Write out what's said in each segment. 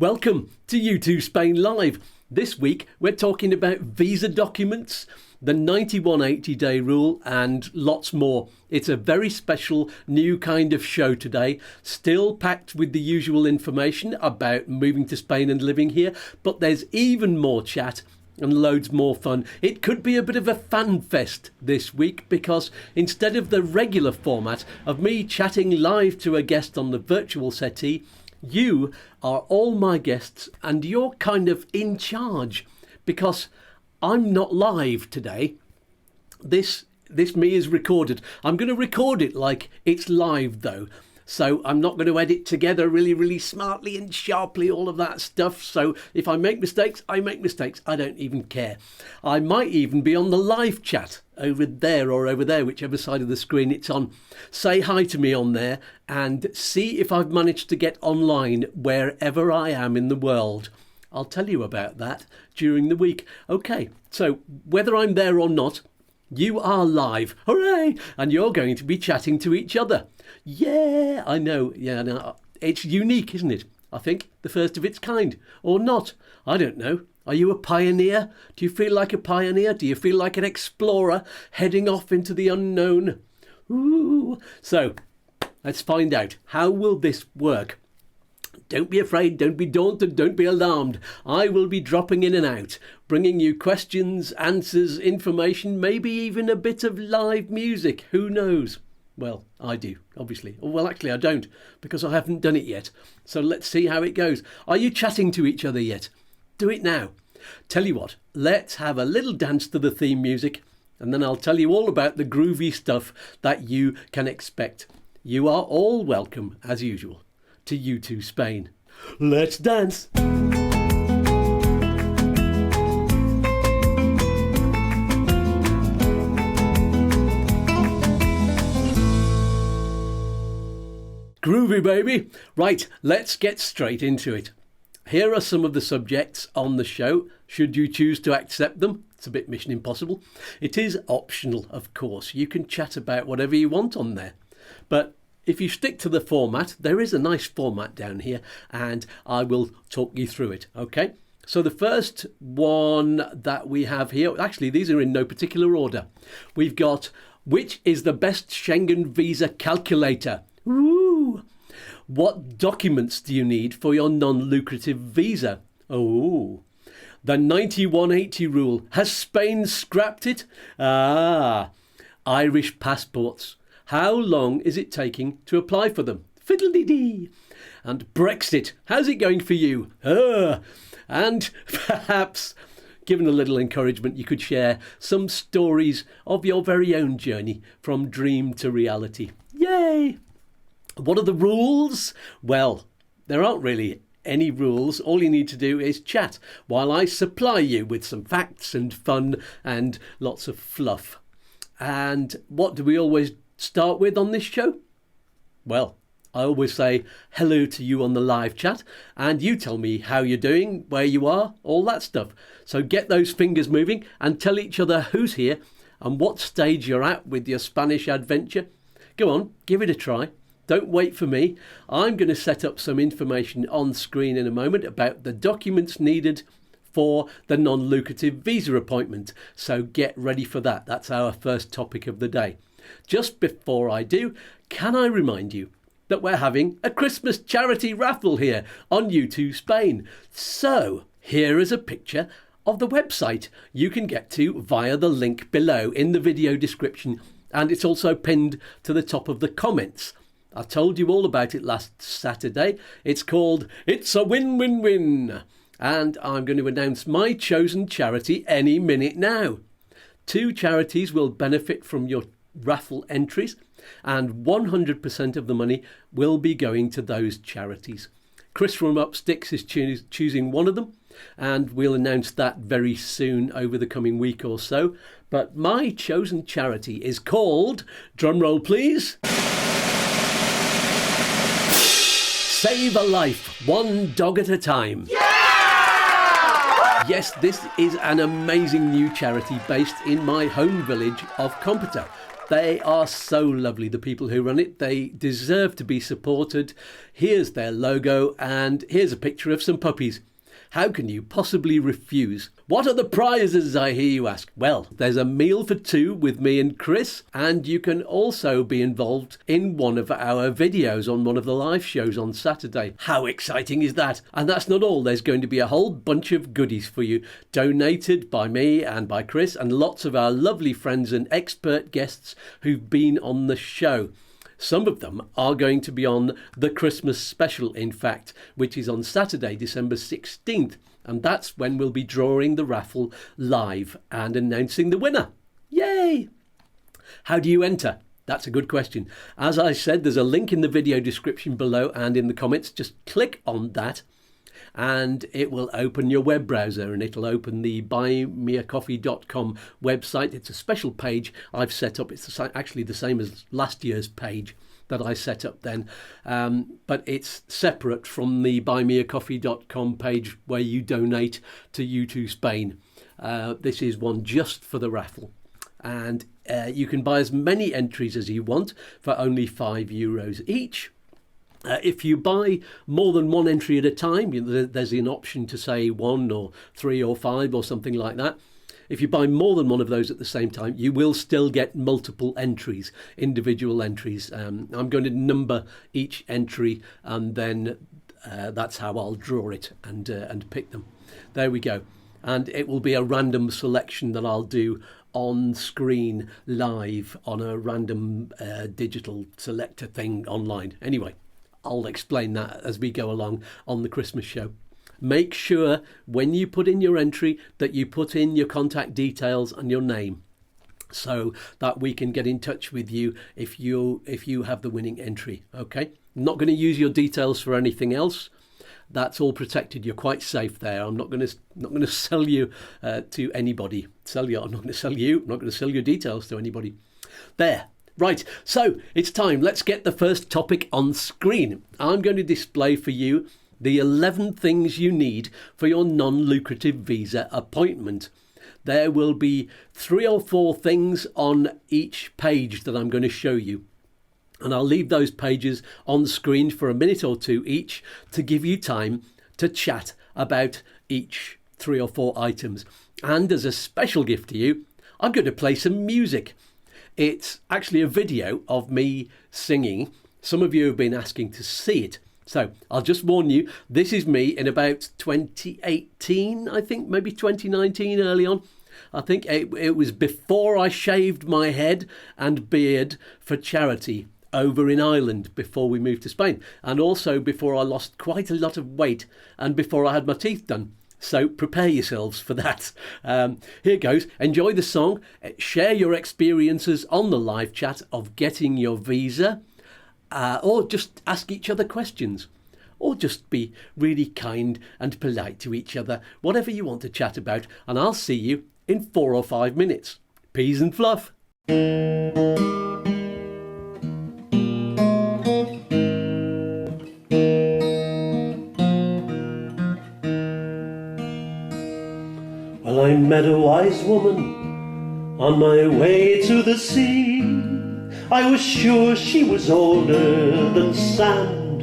Welcome to YouTooSpain Live. This week we're talking about visa documents, the 9180-day rule and lots more. It's a very special new kind of show today, still packed with the usual information about moving to Spain and living here, but there's even more chat and loads more fun. It could be a bit of a fan fest this week because instead of the regular format of me chatting live to a guest on the virtual settee, you are all my guests and you're kind of in charge because I'm not live today. This me is recorded. I'm going to record it like it's live though. So I'm not going to edit together really smartly and sharply, all of that stuff. So if I make mistakes, I make mistakes. I don't even care. I might even be on the live chat over there or over there, whichever side of the screen it's on. Say hi to me on there and see if I've managed to get online wherever I am in the world. I'll tell you about that during the week. Okay, so whether I'm there or not, you are live. Hooray! And you're going to be chatting to each other. Yeah, I know. Yeah, no, it's unique, isn't it? I think the first of its kind. Or not. I don't know. Are you a pioneer? Do you feel like a pioneer? Do you feel like an explorer heading off into the unknown? Ooh. So, let's find out. How will this work? Don't be afraid, don't be daunted, don't be alarmed. I will be dropping in and out, bringing you questions, answers, information, maybe even a bit of live music. Who knows? Well, I do, obviously. Well, actually, I don't, because I haven't done it yet. So let's see how it goes. Are you chatting to each other yet? Do it now. Tell you what, let's have a little dance to the theme music, and then I'll tell you all about the groovy stuff that you can expect. You are all welcome, as usual, to YouTooSpain. Let's dance! Groovy, baby! Right, let's get straight into it. Here are some of the subjects on the show, should you choose to accept them. It's a bit Mission Impossible. It is optional, of course. You can chat about whatever you want on there. But if you stick to the format, there is a nice format down here, and I will talk you through it, okay? So the first one that we have here, actually these are in no particular order. We've got, which is the best Schengen visa calculator? Ooh. What documents do you need for your non-lucrative visa? Oh. The 9180 rule. Has Spain scrapped it? Ah. Irish passports. How long is it taking to apply for them? Fiddle-dee-dee. And Brexit. How's it going for you? And perhaps, given a little encouragement, you could share some stories of your very own journey from dream to reality. Yay! What are the rules? Well, there aren't really any rules. All you need to do is chat while I supply you with some facts and fun and lots of fluff. And what do we always start with on this show? Well, I always say hello to you on the live chat and you tell me how you're doing, where you are, all that stuff. So get those fingers moving and tell each other who's here and what stage you're at with your Spanish adventure. Go on, give it a try. Don't wait for me. I'm going to set up some information on screen in a moment about the documents needed for the non-lucrative visa appointment. So get ready for that. That's our first topic of the day. Just before I do, can I remind you that we're having a Christmas charity raffle here on YouTooSpain. So here is a picture of the website you can get to via the link below in the video description, and it's also pinned to the top of the comments. I told you all about it last Saturday. It's called It's a Win-Win-Win. And I'm going to announce my chosen charity any minute now. 2 charities will benefit from your raffle entries, and 100% of the money will be going to those charities. Chris from Upsticks is choosing one of them, and we'll announce that very soon over the coming week or so. But my chosen charity is called, drumroll please, Save a Life, One Dog at a Time. Yeah! Yes, this is an amazing new charity based in my home village of Campbell. They are so lovely, the people who run it. They deserve to be supported. Here's their logo, and here's a picture of some puppies. How can you possibly refuse? What are the prizes, I hear you ask? Well, there's a meal for two with me and Chris, and you can also be involved in one of our videos on one of the live shows on Saturday. How exciting is that? And that's not all. There's going to be a whole bunch of goodies for you, donated by me and by Chris and lots of our lovely friends and expert guests who've been on the show. Some of them are going to be on the Christmas special, in fact, which is on Saturday, December 16th. And that's when we'll be drawing the raffle live and announcing the winner. Yay! How do you enter? That's a good question. As I said, there's a link in the video description below and in the comments. Just click on that and it will open your web browser, and it'll open the buymeacoffee.com website. It's a special page I've set up. It's actually the same as last year's page that I set up then, but it's separate from the buymeacoffee.com page where you donate to YouTooSpain. This is one just for the raffle, and you can buy as many entries as you want for only €5 each. If you buy more than one entry at a time, there's an option to say 1 or 3 or 5 or something like that. If you buy more than one of those at the same time, you will still get multiple entries, individual entries. I'm going to number each entry, and then that's how I'll draw it and pick them. There we go. And it will be a random selection that I'll do on screen live on a random digital selector thing online. Anyway, I'll explain that as we go along on the Christmas show. Make sure when you put in your entry that you put in your contact details and your name, so that we can get in touch with you if you have the winning entry. Okay, I'm not going to use your details for anything else. That's all protected. You're quite safe there. I'm not going to sell you to anybody. I'm not going to sell you. I'm not going to sell your details to anybody. There. Right, so it's time. Let's get the first topic on screen. I'm going to display for you the 11 things you need for your non-lucrative visa appointment. There will be 3 or 4 things on each page that I'm going to show you. And I'll leave those pages on screen for a minute or 2 each to give you time to chat about each 3 or 4 items. And as a special gift to you, I'm going to play some music. It's actually a video of me singing. Some of you have been asking to see it. So I'll just warn you, this is me in about 2018, I think, maybe 2019 early on. I think it was before I shaved my head and beard for charity over in Ireland before we moved to Spain. And also before I lost quite a lot of weight and before I had my teeth done. So prepare yourselves for that. Here goes. Enjoy the song. Share your experiences on the live chat of getting your visa, or just ask each other questions, or just be really kind and polite to each other. Whatever you want to chat about, and I'll see you in 4 or 5 minutes. Peas and fluff. Well, I met a wise woman on my way to the sea. I was sure she was older than sand,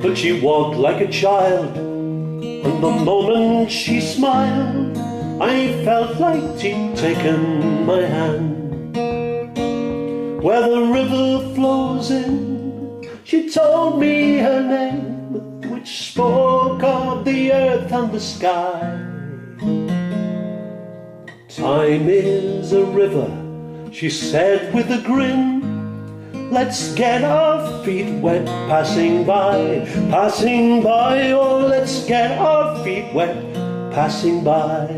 but she walked like a child, and the moment she smiled, I felt like she'd taken my hand. Where the river flows in, she told me her name, which spoke of the earth and the sky. Time is a river, she said with a grin. Let's get our feet wet passing by, oh let's get our feet wet passing by.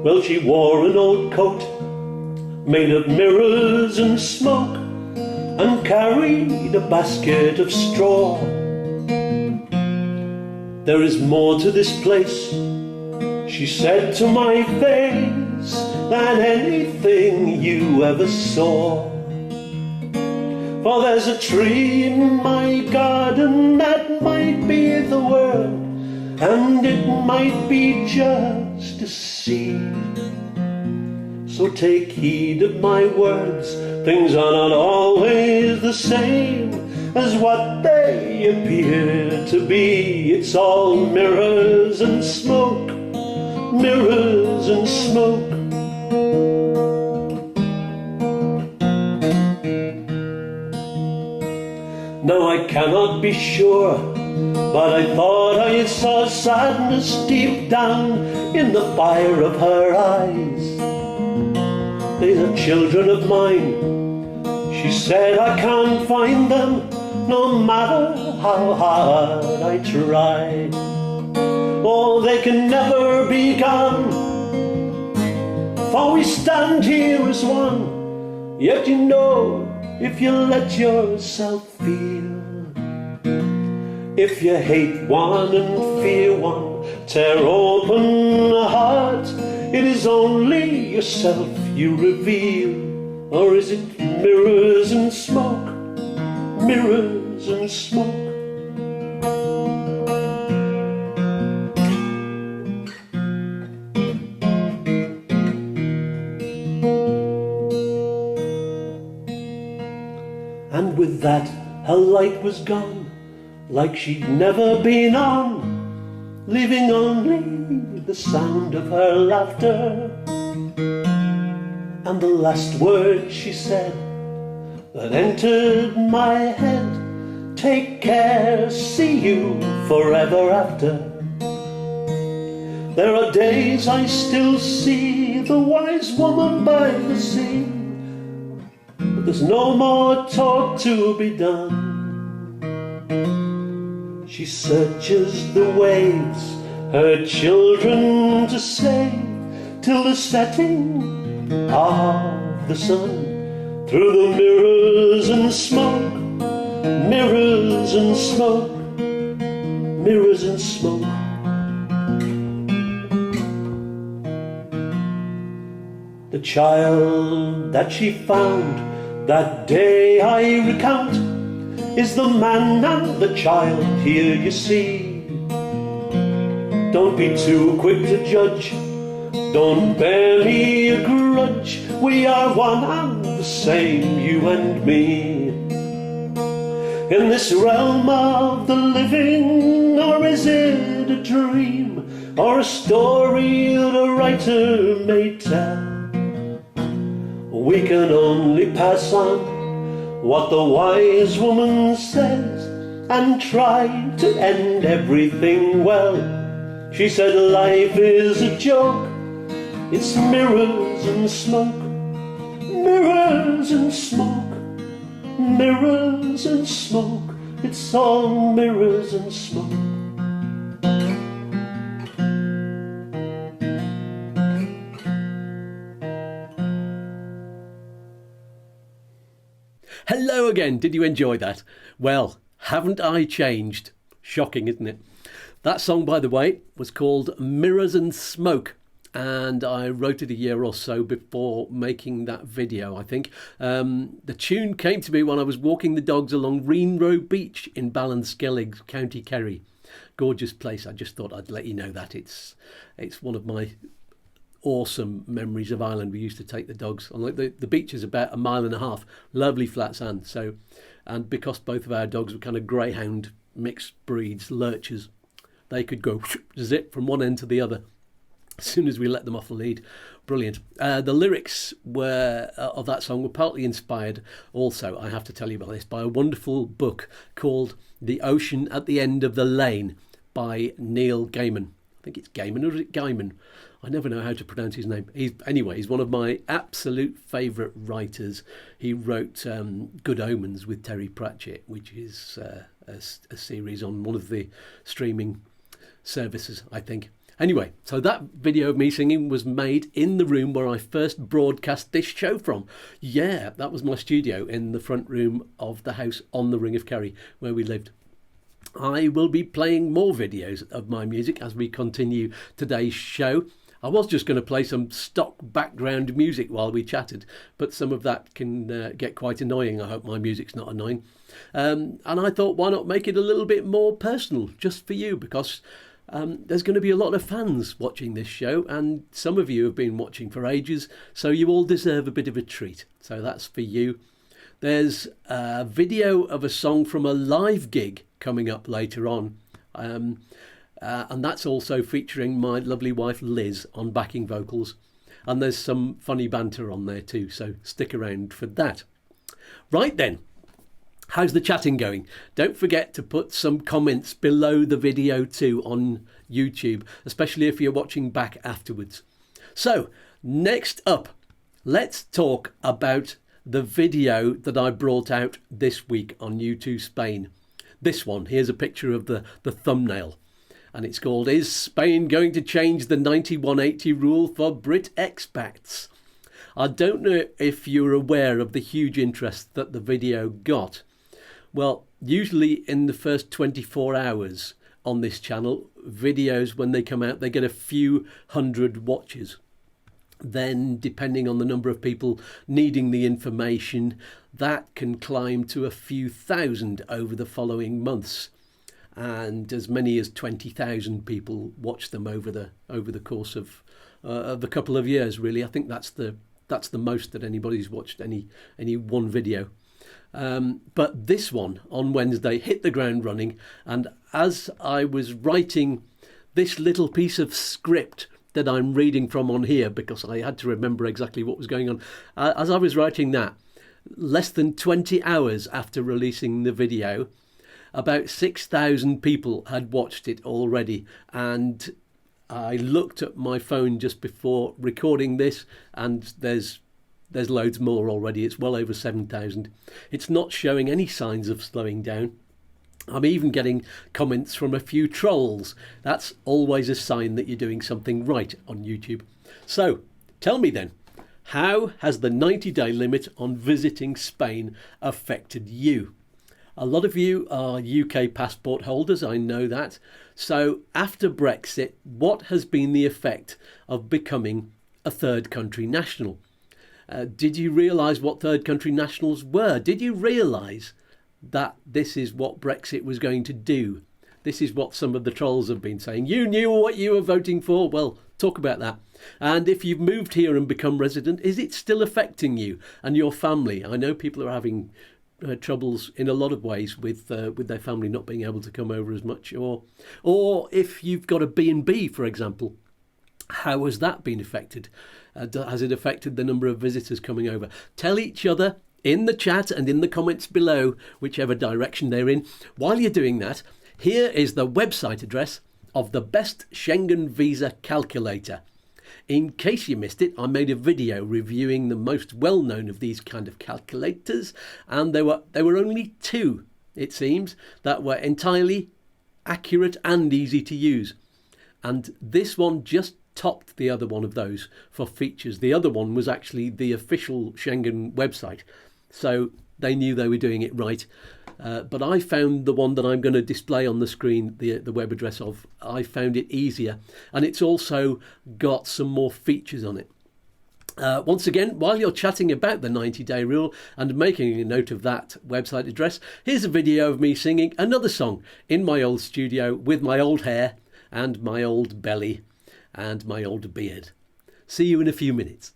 Well, she wore an old coat made of mirrors and smoke, and carried a basket of straw. There is more to this place, she said to my face, than anything you ever saw. For there's a tree in my garden that might be the world, and it might be just a seed. So take heed of my words, things are not always the same as what they appear to be. It's all mirrors and smoke, mirrors and smoke. Now I cannot be sure, but I thought I saw sadness deep down in the fire of her eyes. They are children of mine. She said I can't find them, no matter how hard I try. Oh, they can never be gone, for we stand here as one. Yet you know, if you let yourself feel, if you hate one and fear one, tear open a heart, it is only yourself you reveal. Or is it mirrors and smoke, mirrors and smoke? And with that her light was gone, like she'd never been on, leaving only the sound of her laughter. And the last word she said that entered my head, take care, see you forever after. There are days I still see the wise woman by the sea, but there's no more talk to be done. She searches the waves, her children to save, till the setting of the sun, through the mirrors and smoke, mirrors and smoke, mirrors and smoke. The child that she found that day I recount is the man and the child, here you see. Don't be too quick to judge, don't bear me a grudge, we are one and the same, you and me. In this realm of the living, or is it a dream, or a story that a writer may tell? We can only pass on what the wise woman says, and try to end everything well. She said life is a joke, it's mirrors and smoke, mirrors and smoke, mirrors and smoke, it's all mirrors and smoke. Hello again, did you enjoy that? Well, haven't I changed? Shocking, isn't it? That song, by the way, was called Mirrors and Smoke, and I wrote it a year or so before making that video, I think. The tune came to me when I was walking the dogs along Reenrow Beach in Ballinskellig, County Kerry. Gorgeous place. I just thought I'd let you know that. It's one of my awesome memories of Ireland. We used to take the dogs on, like, the beach is about 1.5 miles, lovely flat sand. So, and because both of our dogs were kind of greyhound mixed breeds, lurchers, they could go zip from one end to the other as soon as we let them off the lead. Brilliant. The lyrics were of that song were partly inspired also, I have to tell you about this, by a wonderful book called The Ocean at the End of the Lane by Neil Gaiman. I think it's Gaiman, or is it Gaiman? I never know how to pronounce his name. He's one of my absolute favourite writers. He wrote Good Omens with Terry Pratchett, which is a series on one of the streaming services, I think. Anyway, so that video of me singing was made in the room where I first broadcast this show from. Yeah, that was my studio in the front room of the house on the Ring of Kerry where we lived. I will be playing more videos of my music as we continue today's show. I was just going to play some stock background music while we chatted, but some of that can get quite annoying. I hope my music's not annoying. And I thought, why not make it a little bit more personal, just for you, because there's going to be a lot of fans watching this show, and some of you have been watching for ages, so you all deserve a bit of a treat. So that's for you. There's a video of a song from a live gig coming up later on. And that's also featuring my lovely wife Liz on backing vocals. And there's some funny banter on there too, so stick around for that. Right then, how's the chatting going? Don't forget to put some comments below the video too on YouTube, especially if you're watching back afterwards. So, next up, let's talk about the video that I brought out this week on YouTooSpain. This one, here's a picture of the thumbnail. And it's called, Is Spain Going to Change the 9180 Rule for Brit Expats? I don't know if you're aware of the huge interest that the video got. Well, usually in the first 24 hours on this channel, videos, when they come out, they get a few hundred watches. Then, depending on the number of people needing the information, that can climb to a few thousand over the following months. And as many as 20,000 people watch them over the course of a couple of years. Really, I think that's the most that anybody's watched any one video. But this one on Wednesday hit the ground running, and as I was writing this little piece of script that I'm reading from on here, because I had to remember exactly what was going on, as I was writing that, less than 20 hours after releasing the video, about 6,000 people had watched it already. And I looked at my phone just before recording this, and there's loads more already. It's well over 7,000. It's not showing any signs of slowing down. I'm even getting comments from a few trolls. That's always a sign that you're doing something right on YouTube. So, tell me then, how has the 90-day limit on visiting Spain affected you? A lot of you are UK passport holders, I know that. So, after Brexit, what has been the effect of becoming a third country national? Did you realise what third country nationals were? Did you realise that this is what Brexit was going to do? This is what some of the trolls have been saying. You knew what you were voting for? Well, talk about that. And if you've moved here and become resident, is it still affecting you and your family? I know people are having troubles in a lot of ways with their family not being able to come over as much. Or if you've got a B&B, for example, how has that been affected? Has it affected the number of visitors coming over? Tell each other in the chat and in the comments below, whichever direction they're in. While you're doing that, here is the website address of the best Schengen visa calculator. In case you missed it, I made a video reviewing the most well-known of these kind of calculators, and there were only two, it seems, that were entirely accurate and easy to use. And this one just topped the other one of those for features. The other one was actually the official Schengen website, so they knew they were doing it right. But I found the one that I'm going to display on the screen, the web address of, I found it easier, and it's also got some more features on it. Once again, while you're chatting about the 90-day rule and making a note of that website address, here's a video of me singing another song in my old studio with my old hair and my old belly and my old beard. See you in a few minutes.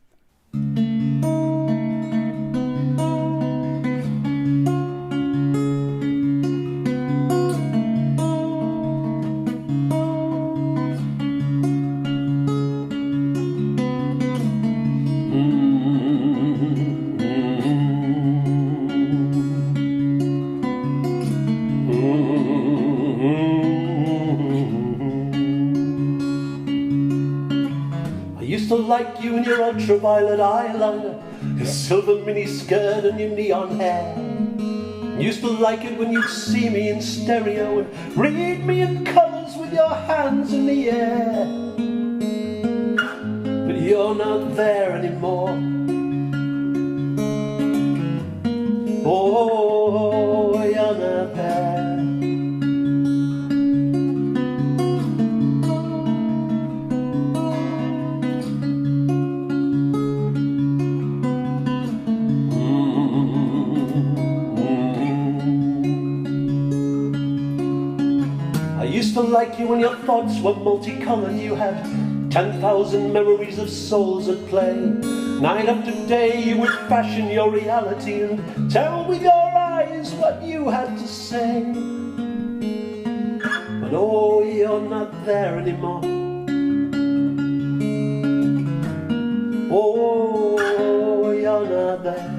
Like you in your ultraviolet eyeliner, your silver mini skirt and your neon hair. Used to like it when you'd see me in stereo and read me in colours with your hands in the air. But you're not there anymore. Oh, you're not there. like you and your thoughts were multicoloured. You had 10,000 memories of souls at play. Night after day you would fashion your reality and tell with your eyes what you had to say. But oh, you're not there anymore. Oh, you're not there.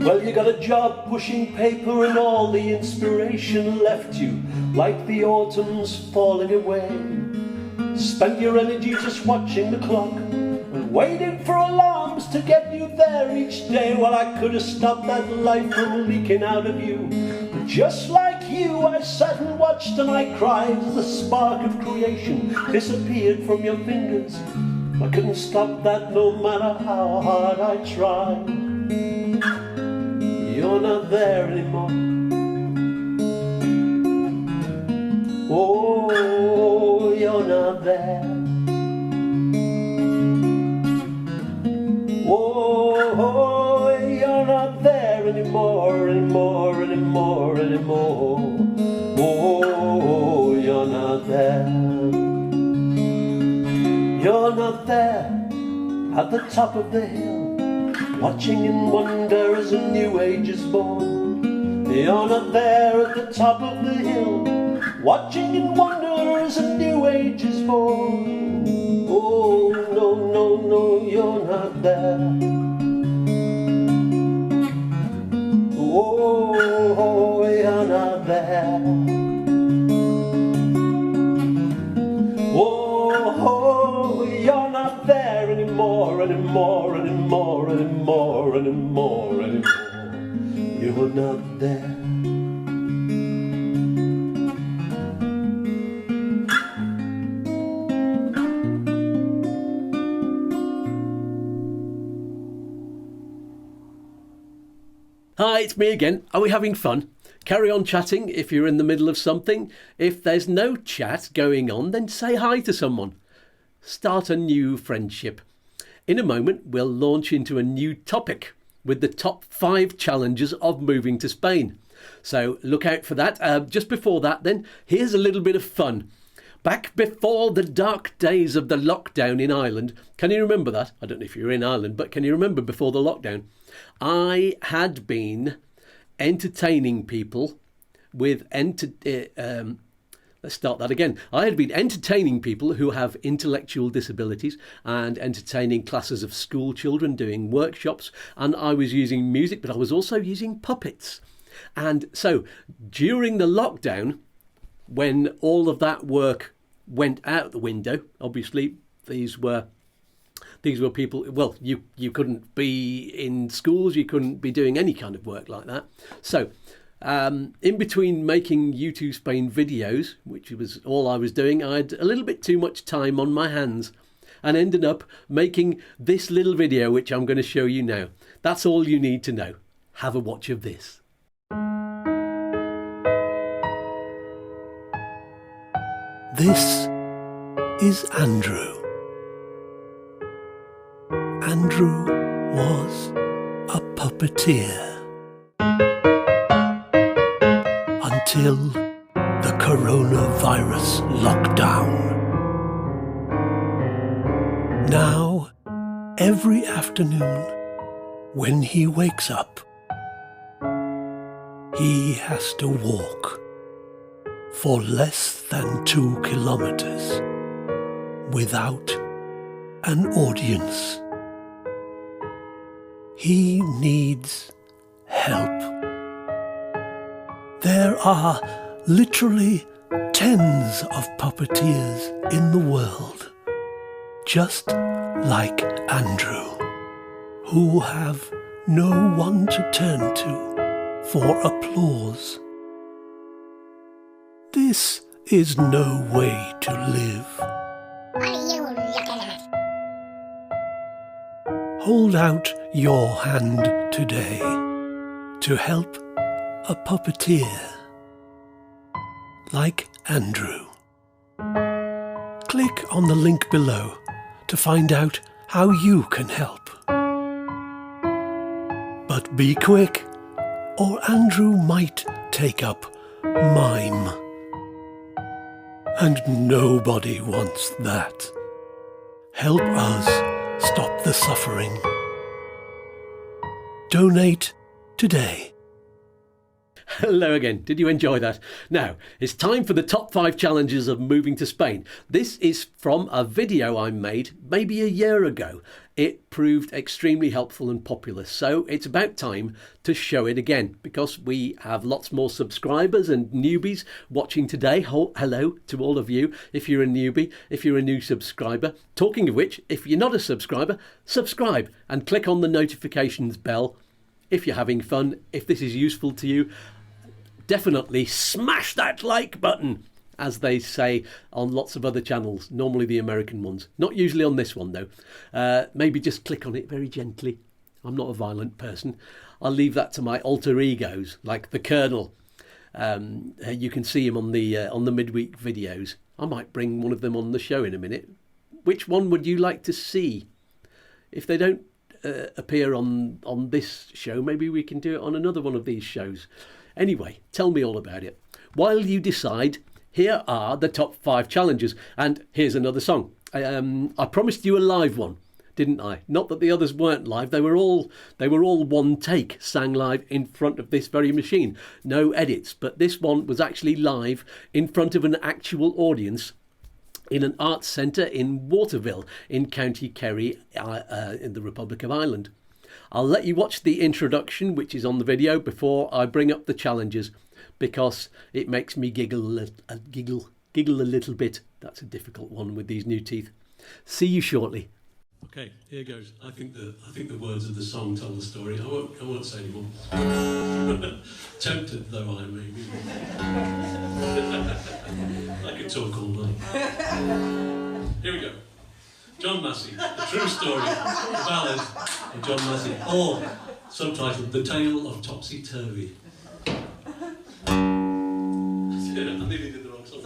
Well, you got a job pushing paper and all the inspiration left you like the autumn's falling away. Spent your energy just watching the clock and waiting for alarms to get you there each day. Well, I could have stopped that life from leaking out of you, but just like you, I sat and watched and I cried as the spark of creation disappeared from your fingers. I couldn't stop that no matter how hard I tried. You're not there anymore. Oh, you're not there. Oh, you're not there anymore, anymore, anymore, anymore. Oh, you're not there. You're not there at the top of the hill, watching in wonder as a new age is born. You're not there at the top of the hill, watching in wonder as a new age is born. Oh, no, no, no, you're not there. Oh, you're not there. Oh, you're not there anymore, anymore, anymore, anymore, anymore, anymore. You're not there. Hi, it's me again. Are we having fun? Carry on chatting if you're in the middle of something. If there's no chat going on, then say hi to someone. Start a new friendship. In a moment, we'll launch into a new topic with the top 5 challenges of moving to Spain. So look out for that. Just before that, then, here's a little bit of fun. Back before the dark days of the lockdown in Ireland, can you remember that? I don't know if you're in Ireland, but can you remember before the lockdown? I had been entertaining people with let's start that again. I had been entertaining people who have intellectual disabilities and entertaining classes of school children doing workshops, and I was using music, but I was also using puppets. And so during the lockdown, when all of that work went out the window, obviously these were people, well, you couldn't be in schools, you couldn't be doing any kind of work like that. So in between making YouTooSpain videos, which was all I was doing, I had a little bit too much time on my hands and ended up making this little video, which I'm going to show you now. That's all you need to know. Have a watch of this. This is Andrew. Andrew was a puppeteer until the coronavirus lockdown. Now, every afternoon when he wakes up, he has to walk for less than 2 kilometers without an audience. He needs help. There are literally tens of puppeteers in the world, just like Andrew, who have no one to turn to for applause. This is no way to live. Hold out your hand today to help a puppeteer like Andrew. Click on the link below to find out how you can help. But be quick, or Andrew might take up mime. And nobody wants that. Help us stop the suffering. Donate today. Hello again. Did you enjoy that? Now, it's time for the top 5 challenges of moving to Spain. This is from a video I made maybe a year ago. It proved extremely helpful and popular, so it's about time to show it again because we have lots more subscribers and newbies watching today. Hello to all of you if you're a newbie, if you're a new subscriber. Talking of which, if you're not a subscriber, subscribe and click on the notifications bell. If you're having fun, if this is useful to you, definitely smash that like button, as they say on lots of other channels, normally the American ones. Not usually on this one though. Maybe just click on it very gently. I'm not a violent person. I'll leave that to my alter egos, like the Colonel. You can see him on the midweek videos. I might bring one of them on the show in a minute. Which one would you like to see? If they don't appear on this show, maybe we can do it on another one of these shows. Anyway, tell me all about it. While you decide, here are the top 5 challenges. And here's another song. I promised you a live one, didn't I? Not that the others weren't live. They were all one take, sang live in front of this very machine. No edits, but this one was actually live in front of an actual audience in an arts centre in Waterville in County Kerry in the Republic of Ireland. I'll let you watch the introduction, which is on the video, before I bring up the challenges, because it makes me giggle a little bit. That's a difficult one with these new teeth. See you shortly. Okay, here goes. I think the words of the song tell the story. I won't say anymore. Tempted though I may be. I could talk all night. Here we go. John Massey, the true story, the ballad of John Massey, or subtitled The Tale of Topsy Turvy. I nearly did the wrong song.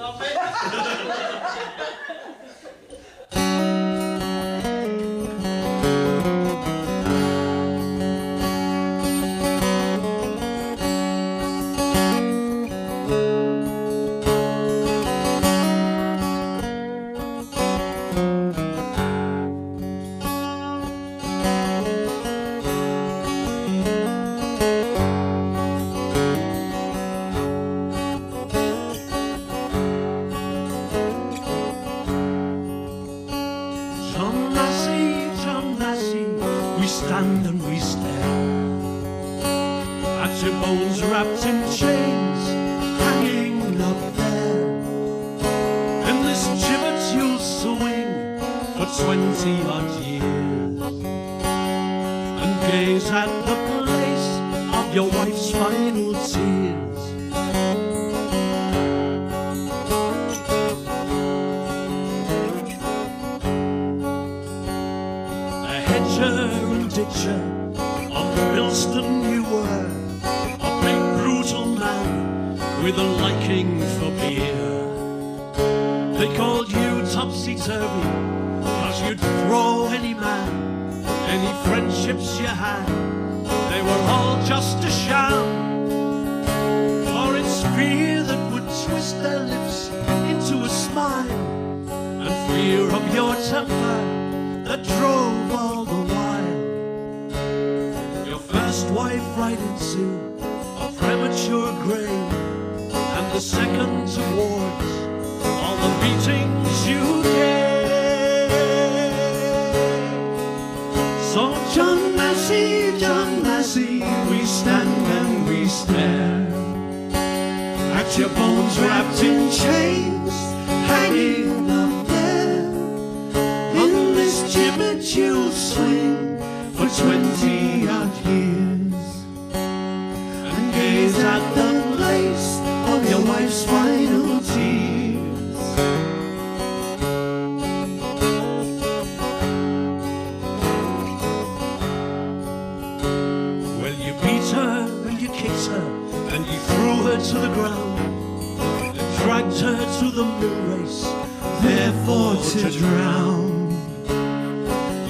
to drown.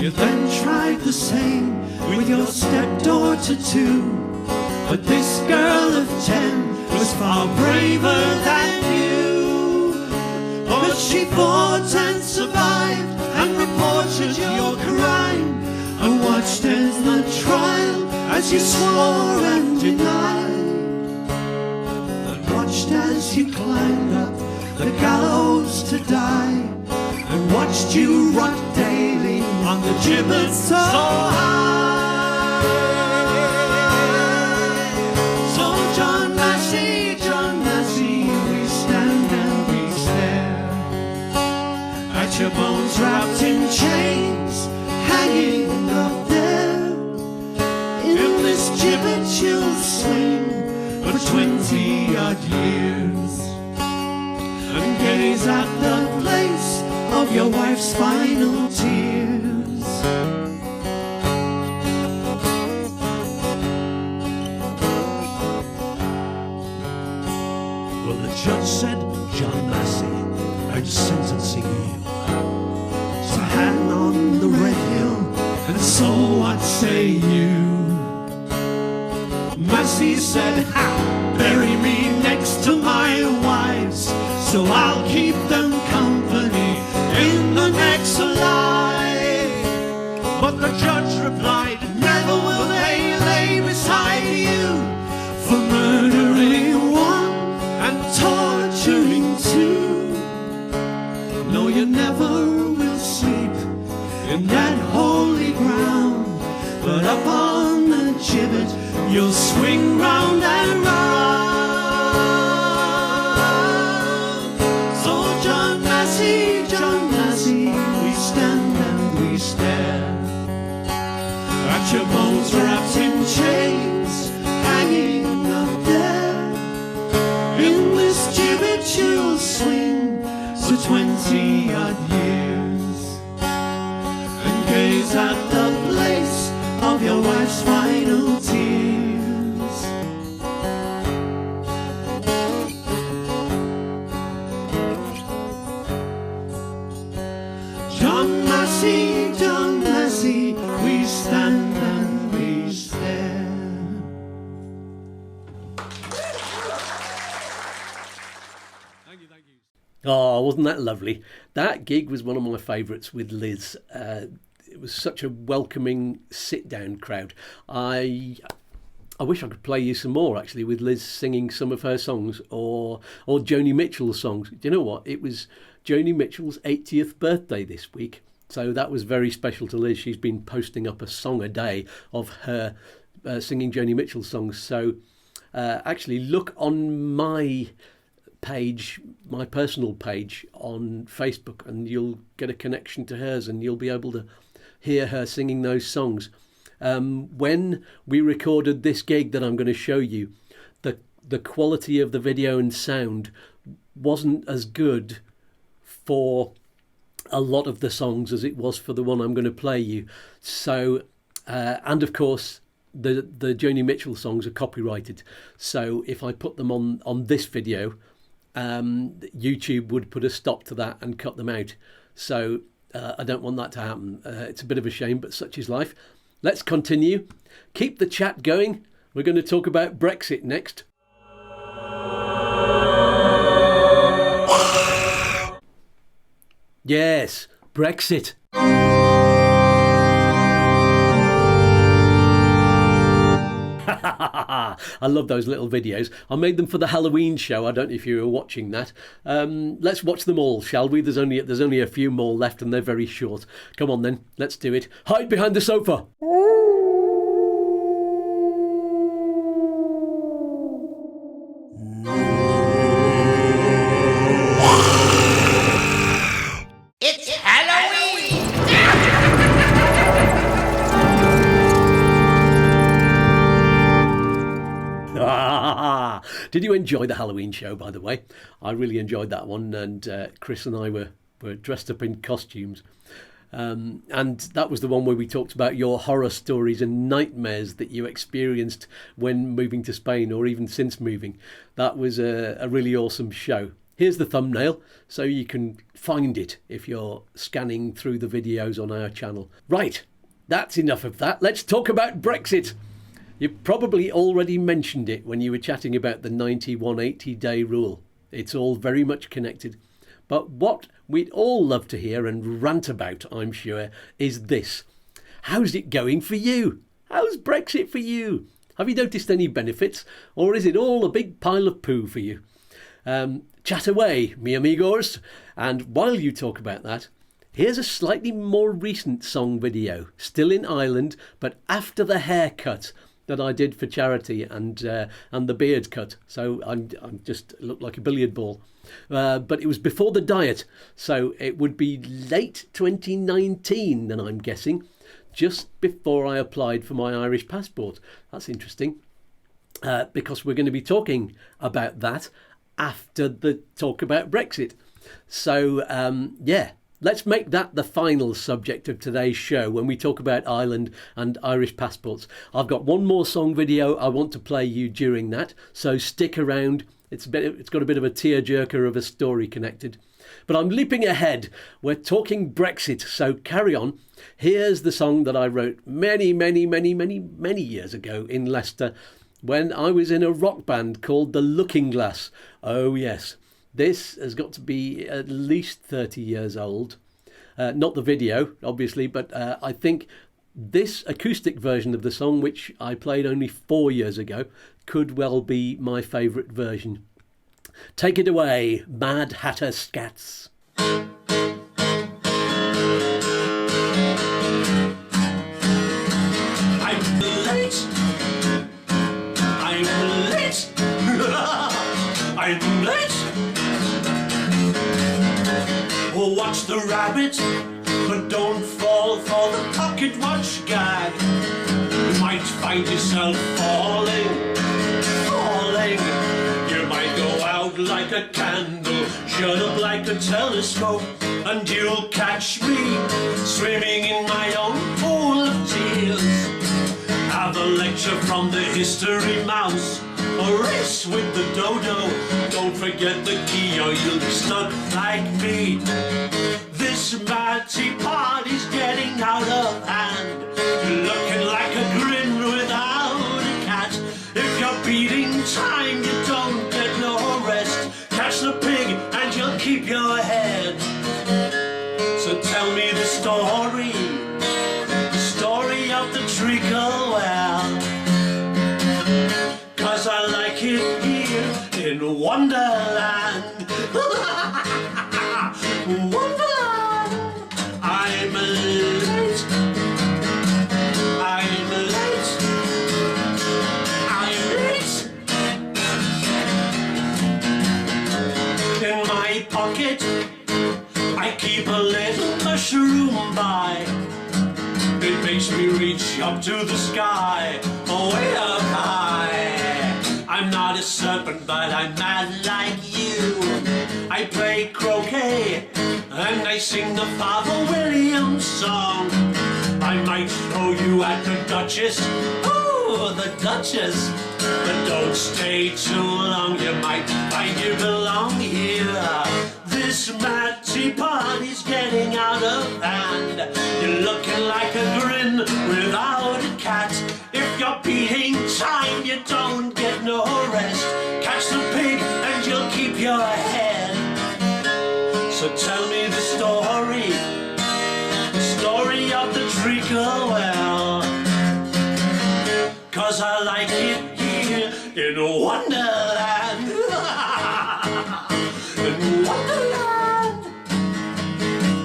You then tried the same with your stepdaughter too, but this girl of 10 was far braver than you. But she fought and survived and reported your crime, and watched as the trial as you swore and denied, and watched as you climbed up the gallows to die, and watched you rot daily on the gibbet so high. So John Massey, we stand and we stare at your bones wrapped in chains, hanging up there. In this gibbet you'll swing for 20-odd years, and gaze at the place of your wife's final tears. Well, the judge said, John Massey, I'm sentencing you to hang on the Red Hill, and so what say you? Massey said, how? Bury me next to my wives, so I'll keep them company in the next life. But the judge replied, never will they lay beside you for murdering one and torturing two. No, you never will sleep in that holy ground, but up on the gibbet you'll swing round and round. So John Massey, we stand and we stare at your bones wrapped in chains, hanging up there. In this gibbet you'll swing for 20-odd years, and gaze at the place of your wife's final tears. John Massey, we stand and we stare. Thank you. Oh, wasn't that lovely? That gig was one of my favourites with Liz. It was such a welcoming sit-down crowd. I wish I could play you some more, actually, with Liz singing some of her songs, or Joni Mitchell's songs. Do you know what? It was Joni Mitchell's 80th birthday this week, so that was very special to Liz. She's been posting up a song a day of her singing Joni Mitchell songs. So actually look on my page, my personal page on Facebook, and you'll get a connection to hers, and you'll be able to hear her singing those songs. When we recorded this gig that I'm going to show you, the quality of the video and sound wasn't as good for a lot of the songs as it was for the one I'm going to play you. So and of course the Joni Mitchell songs are copyrighted, so if I put them on this video, YouTube would put a stop to that and cut them out. So I don't want that to happen. It's a bit of a shame, but such is life. Let's continue. Keep the chat going. We're going to talk about Brexit next. Yes, Brexit. I love those little videos. I made them for the Halloween show. I don't know if you were watching that. Let's watch them all, shall we? There's only a few more left, and they're very short. Come on then, let's do it. Hide behind the sofa. It's Halloween! Did you enjoy the Halloween show, by the way? I really enjoyed that one, and Chris and I were dressed up in costumes. And that was the one where we talked about your horror stories and nightmares that you experienced when moving to Spain, or even since moving. That was a really awesome show. Here's the thumbnail, so you can find it if you're scanning through the videos on our channel. Right, that's enough of that. Let's talk about Brexit. You probably already mentioned it when you were chatting about the 90-180-day rule. It's all very much connected. But what we'd all love to hear and rant about, I'm sure, is this. How's it going for you? How's Brexit for you? Have you noticed any benefits, or is it all a big pile of poo for you? Chat away, mi amigos. And while you talk about that, here's a slightly more recent song video, still in Ireland, but after the haircut that I did for charity and the beard cut. So I'm just look like a billiard ball. But it was before the diet, so it would be late 2019, then I'm guessing, just before I applied for my Irish passport. That's interesting, because we're going to be talking about that after the talk about Brexit. So, yeah, let's make that the final subject of today's show when we talk about Ireland and Irish passports. I've got one more song video I want to play you during that, so stick around. It's got a bit of a tearjerker of a story connected. But I'm leaping ahead. We're talking Brexit, so carry on. Here's the song that I wrote many years ago in Leicester when I was in a rock band called The Looking Glass. Oh yes, this has got to be at least 30 years old. Not the video, obviously, but I think this acoustic version of the song, which I played only 4 years ago, could well be my favourite version. Take it away, Mad Hatter Skatz. I'm late. Oh, watch the rabbit, but don't fall for the pocket watch gag. You might find yourself falling. You might go out like a candle, shut up like a telescope, and you'll catch me swimming in my own pool of tears. Have a lecture from the history mouse, a race with the dodo. Don't forget the key or you'll be stuck like me. This mad teapot's getting out of hand. You're looking like a grin without a cat. If you're beating time, you don't get no rest. Catch the pig and you'll keep your head. So tell me the story of the treacle well. 'Cause I like it here in Wonderland. Wonderland. I'm late. I'm late. I'm late. In my pocket, I keep a little mushroom pie. It makes me reach up to the sky, way up high. I'm not a serpent, but I'm mad like you. I play croquet, and I sing the Father William song. I might throw you at the Duchess, oh, the Duchess. But don't stay too long, you might find you belong here. This mad teapot is getting out of hand. You're looking like a grin without a cat. If you're beating time, you don't get no rest. Catch the pig and you'll keep your head. So tell me the story of the treacle well. 'Cause I like it here in Wonderland. In Wonderland.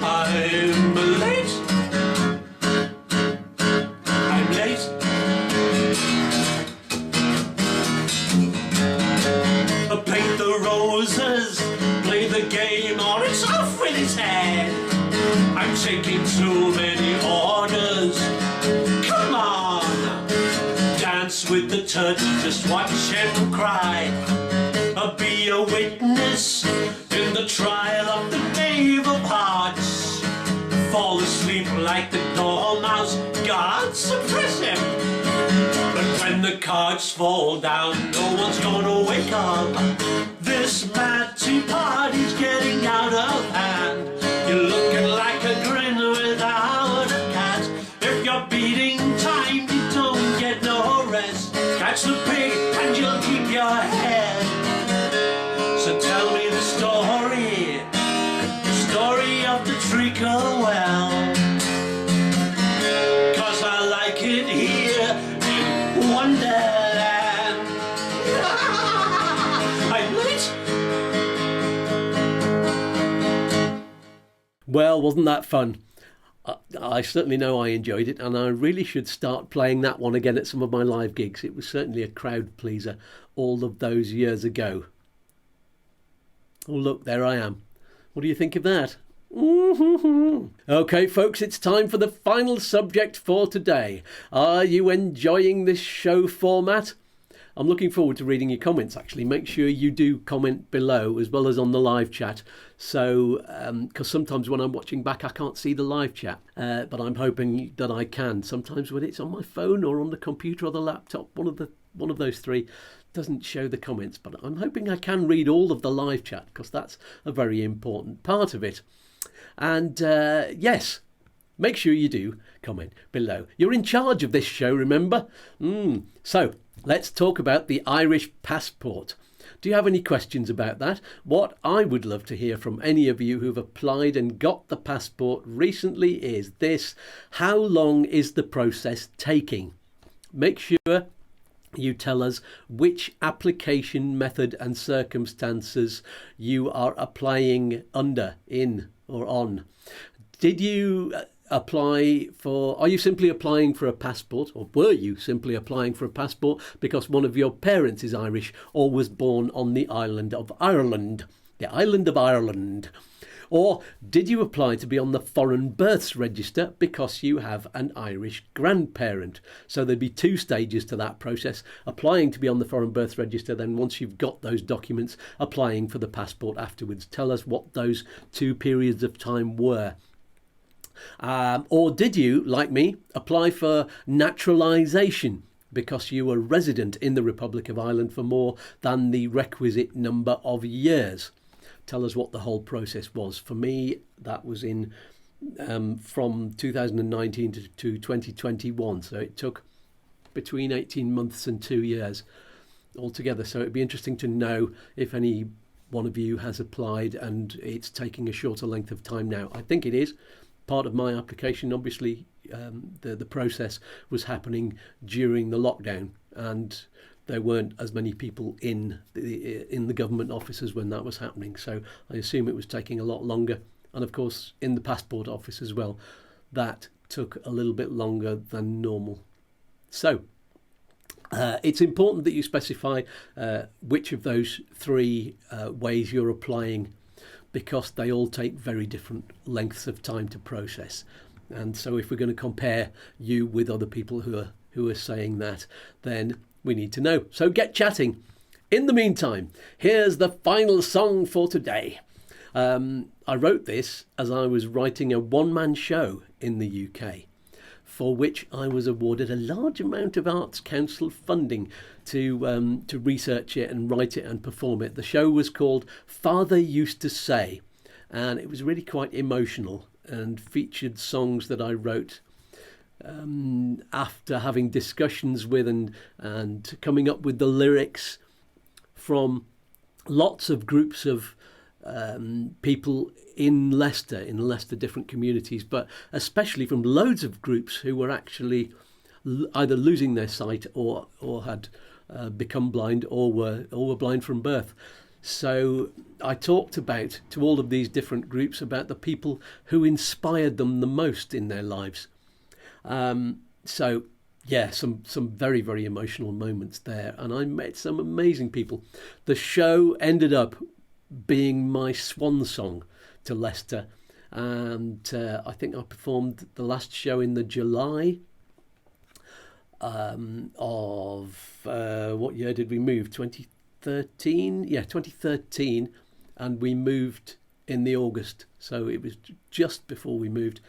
I'm late. I'm late. Paint the roses, play the game, or it's off with his head. I'm taking too many orders. Come on, dance with the turkey, just watch him cry. Be a witness in the trial of the Knave of Hearts. Fall asleep like the dormouse, God suppress him. But when the cards fall down, no one's gonna wake up. This this mad tea party's getting out of hand. You're looking like a grin without a cat. If you're beating time, you don't get no rest. Catch the pig and you'll keep your head. So tell me the story of the treacle well. 'Cause I like it here in Wonderland. I'm late. Well, wasn't that fun? I certainly know I enjoyed it, and I really should start playing that one again at some of my live gigs. It was certainly a crowd pleaser all of those years ago. Oh, look, there I am. What do you think of that? Okay, folks, it's time for the final subject for today. Are you enjoying this show format? I'm looking forward to reading your comments, actually. Make sure you do comment below as well as on the live chat. So, because sometimes when I'm watching back, I can't see the live chat. But I'm hoping that I can. Sometimes when it's on my phone or on the computer or the laptop, one of those three doesn't show the comments. But I'm hoping I can read all of the live chat, because that's a very important part of it. And yes, make sure you do comment below. You're in charge of this show, remember? So, let's talk about the Irish passport. Do you have any questions about that? What I would love to hear from any of you who've applied and got the passport recently is this: how long is the process taking? Make sure you tell us which application method and circumstances you are applying under, in or on. Did you apply for, are you simply applying for a passport, or were you simply applying for a passport because one of your parents is Irish or was born on the island of Ireland? The island of Ireland. Or did you apply to be on the foreign births register because you have an Irish grandparent? So there'd be two stages to that process: applying to be on the foreign births register, then once you've got those documents, applying for the passport afterwards. Tell us what those two periods of time were. Or did you, like me, apply for naturalisation because you were resident in the Republic of Ireland for more than the requisite number of years? Tell us what the whole process was. For me, that was in from 2019 to 2021. So it took between 18 months and 2 years altogether. So it'd be interesting to know if any one of you has applied and it's taking a shorter length of time now. I think it is. Part of my application, obviously, the process was happening during the lockdown, and there weren't as many people in the government offices when that was happening. So I assume it was taking a lot longer. And of course, in the passport office as well, that took a little bit longer than normal. So it's important that you specify which of those three ways you're applying, because they all take very different lengths of time to process. And so if we're going to compare you with other people who are saying that, then we need to know. So get chatting. In the meantime, here's the final song for today. I wrote this as I was writing a one-man show in the UK, for which I was awarded a large amount of Arts Council funding to research it and write it and perform it. The show was called Father Used to Say, and it was really quite emotional and featured songs that I wrote after having discussions with and coming up with the lyrics from lots of groups of people in Leicester, different communities, but especially from loads of groups who were actually either losing their sight or had become blind or were blind from birth. So I talked to all of these different groups about the people who inspired them the most in their lives. So yeah, some very, very emotional moments there, and I met some amazing people. The show ended up being my swan song to Leicester, and I think I performed the last show in the July of what year did we move? 2013? Yeah, 2013, and we moved in the August, so it was just before we moved.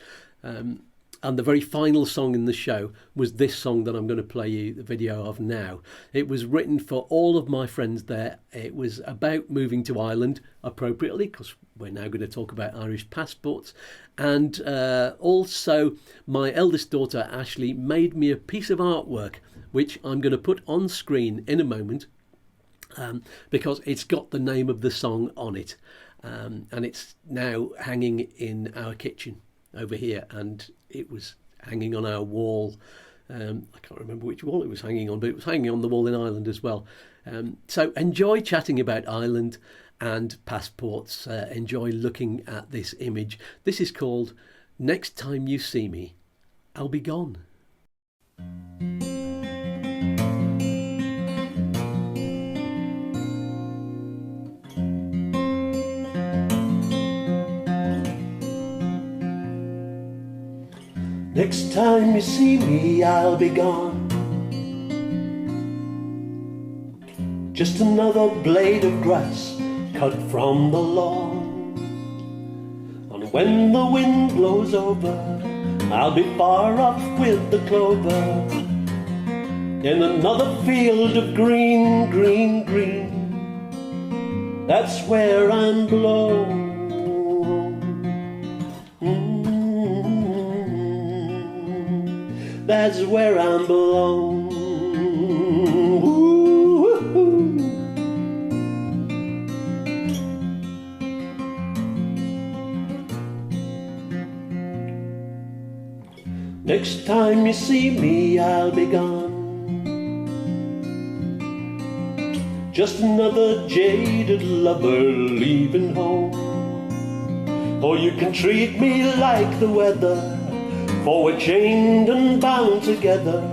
And the very final song in the show was this song that I'm going to play you the video of now. It was written for all of my friends there. It was about moving to Ireland, appropriately, because we're now going to talk about Irish passports. And also, my eldest daughter, Ashley, made me a piece of artwork, which I'm going to put on screen in a moment, because it's got the name of the song on it. And it's now hanging in our kitchen over here, and it was hanging on our wall. I can't remember which wall it was hanging on, but it was hanging on the wall in Ireland as well. So enjoy chatting about Ireland and passports. Enjoy looking at this image. This is called Next Time You See Me, I'll Be Gone. Next time you see me, I'll be gone. Just another blade of grass cut from the lawn. And when the wind blows over, I'll be far off with the clover, in another field of green, green, green. That's where I'm blown. That's where I'm blown. Ooh. Next time you see me, I'll be gone. Just another jaded lover leaving home. Or you can treat me like the weather, for we're chained and bound together,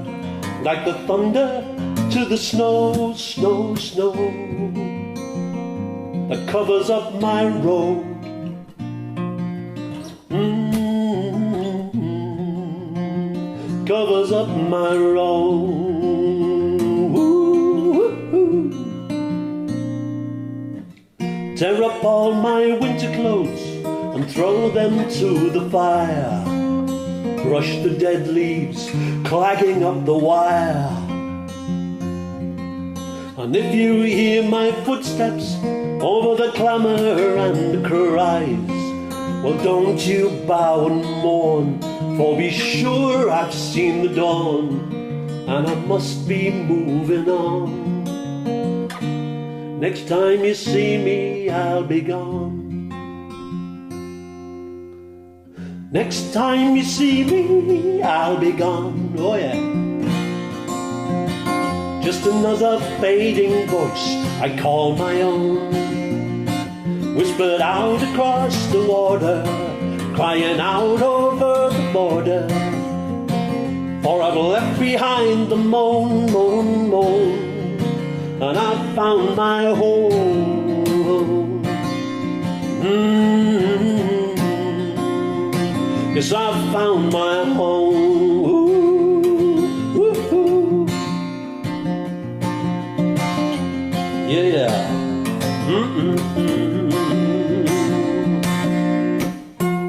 like the thunder to the snow, snow, snow, that covers up my road. Covers up my road. Tear up all my winter clothes and throw them to the fire. Brush the dead leaves, clagging up the wire. And if you hear my footsteps over the clamour and the cries, well, don't you bow and mourn, for be sure I've seen the dawn, and I must be moving on. Next time you see me, I'll be gone. Next time you see me, I'll be gone, oh yeah. Just another fading voice I call my own, whispered out across the water, crying out over the border. For I've left behind the moan, moan, moan, and I've found my home. Yes, I've found my home. Ooh, ooh, ooh. Yeah.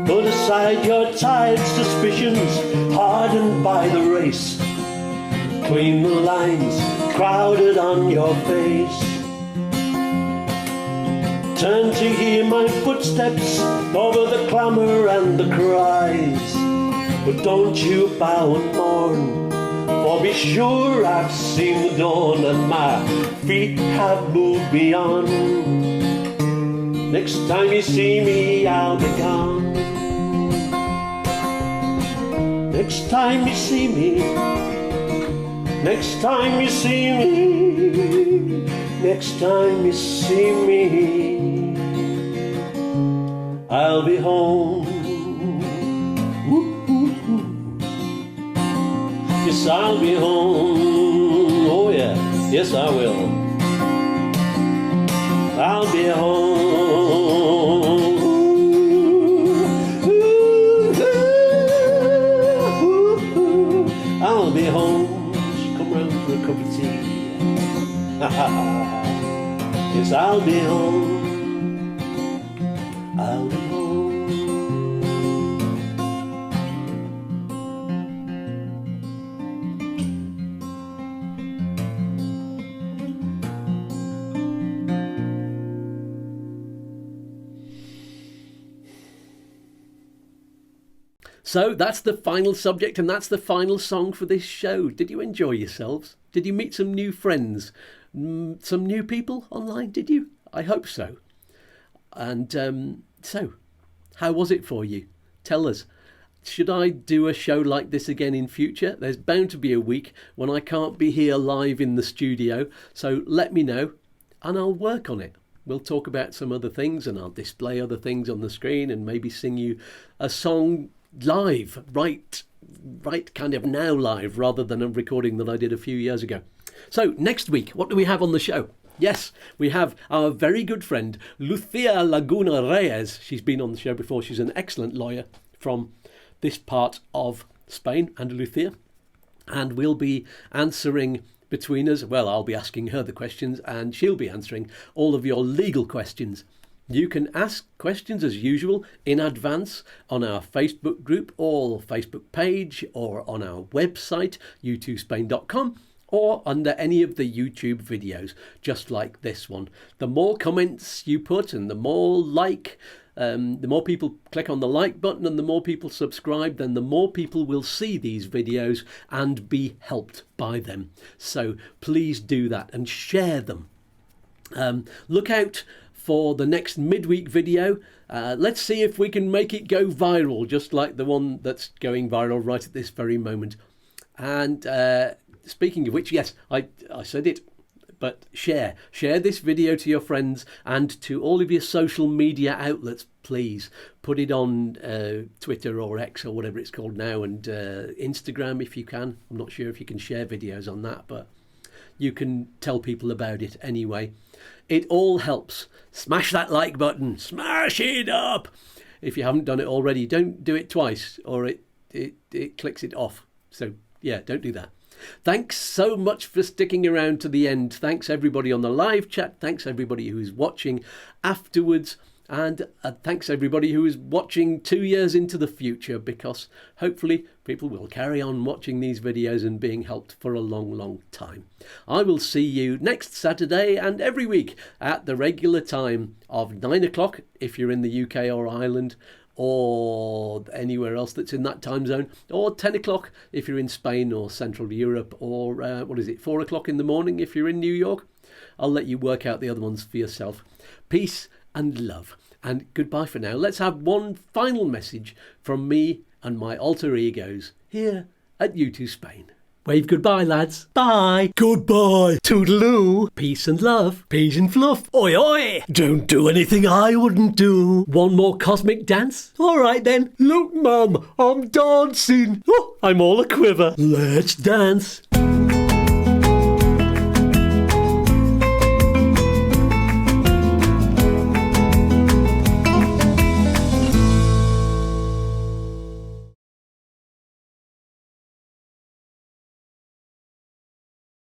Put aside your tired suspicions, hardened by the race. Clean the lines crowded on your face. Turn to hear my footsteps over the clamour and the cries. But don't you bow and mourn, for be sure I've seen the dawn, and my feet have moved me on. Next time you see me, I'll be gone. Next time you see me, next time you see me, next time you see me, I'll be home. Yes, I'll be home. Oh yeah, yes I will. I'll be home. I'll be home. Just come round for a cup of tea. Yes, I'll be home. I'll be home. So that's the final subject and that's the final song for this show. Did you enjoy yourselves? Did you meet some new friends? Some new people online, did you? I hope so. And so, how was it for you? Tell us. Should I do a show like this again in future? There's bound to be a week when I can't be here live in the studio. So let me know and I'll work on it. We'll talk about some other things and I'll display other things on the screen and maybe sing you a song live, right kind of now live, rather than a recording that I did a few years ago. So next week, what do we have on the show? Yes, we have our very good friend, Lucia Laguna Reyes. She's been on the show before. She's an excellent lawyer from this part of Spain, Andalusia. And we'll be answering between us. Well, I'll be asking her the questions and she'll be answering all of your legal questions. You can ask questions as usual in advance on our Facebook group or Facebook page or on our website, YouTooSpain.com. or under any of the YouTube videos, just like this one. The more comments you put and the more people click on the like button and the more people subscribe, then the more people will see these videos and be helped by them. So please do that and share them. Look out for the next midweek video. Let's see if we can make it go viral, just like the one that's going viral right at this very moment. And speaking of which, yes, I said it, but share this video to your friends and to all of your social media outlets, please. Put it on Twitter or X or whatever it's called now, and Instagram if you can. I'm not sure if you can share videos on that, but you can tell people about it anyway. It all helps. Smash that like button. Smash it up. If you haven't done it already, don't do it twice or it clicks it off. So yeah, don't do that. Thanks so much for sticking around to the end. Thanks everybody on the live chat. Thanks everybody who is watching afterwards. And thanks everybody who is watching 2 years into the future, because hopefully people will carry on watching these videos and being helped for a long, long time. I will see you next Saturday and every week at the regular time of 9 o'clock if you're in the UK or Ireland, or anywhere else that's in that time zone, or 10 o'clock if you're in Spain or Central Europe, or 4 o'clock in the morning if you're in New York. I'll let you work out the other ones for yourself. Peace and love, and goodbye for now. Let's have one final message from me and my alter egos here at YouTooSpain. Wave goodbye, lads. Bye. Goodbye. Toodaloo. Peace and love. Peas and fluff. Oi, oi. Don't do anything I wouldn't do. One more cosmic dance? All right then. Look, Mum, I'm dancing. Oh, I'm all a quiver. Let's dance.